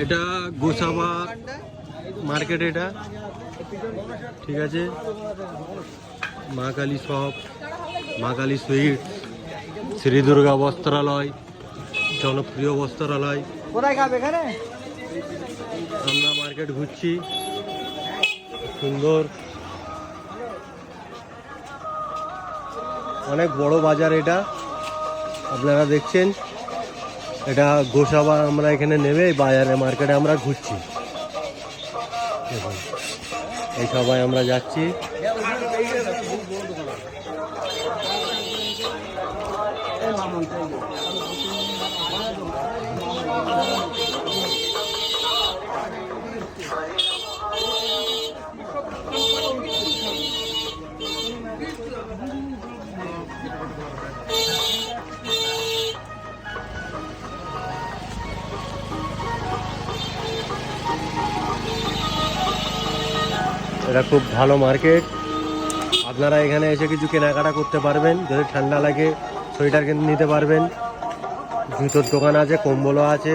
এটা গোসাবা মার্কেট, এটা ঠিক আছে। মা কালী শপ, মা কালী সুইট, শ্রী দুর্গা বস্ত্রালয়, জনপ্রিয় বস্ত্রালয়। কোথায় খাবে এখানে? আমরা মার্কেট ঘুরছি, সুন্দর অনেক বড় বাজার এটা, আপনারা দেখছেন। এটা গোসাবা, আমরা এখানে নেমে বাজারে মার্কেটে আমরা ঘুরছি। দেখুন এই সবাই আমরা যাচ্ছি। এটা খুব ভালো মার্কেট, আপনারা এখানে এসে কিছু কেনাকাটা করতে পারবেন। যদি ঠান্ডা লাগে সোয়েটার কিনে নিতে পারবেন। জুতোর দোকান আছে, কম্বলও আছে।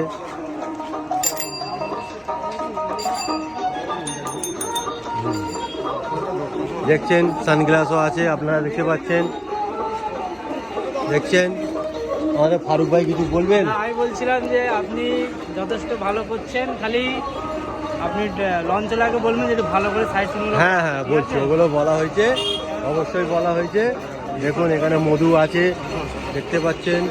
দেখছেন সানগ্লাসও আছে, আপনারা দেখতে পাচ্ছেন। দেখছেন আমাদের ফারুক ভাই কিছু বলবেন? আমি বলছিলাম যে আপনি যথেষ্ট ভালো করছেন, খালি আপনি লঞ্চ লাগে বলবেন যে একটু ভালো করে সাইড সিন। হ্যাঁ হ্যাঁ বলছি, ওগুলো বলা হয়েছে, অবশ্যই বলা হয়েছে। দেখুন এখানে মধু আছে, দেখতে পাচ্ছেন।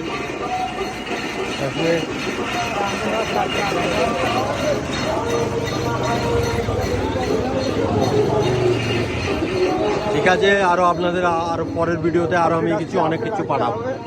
ঠিক আছে, আরো আপনাদের আরো পরের ভিডিওতে আরো আমি অনেক কিছু পাঠাবো।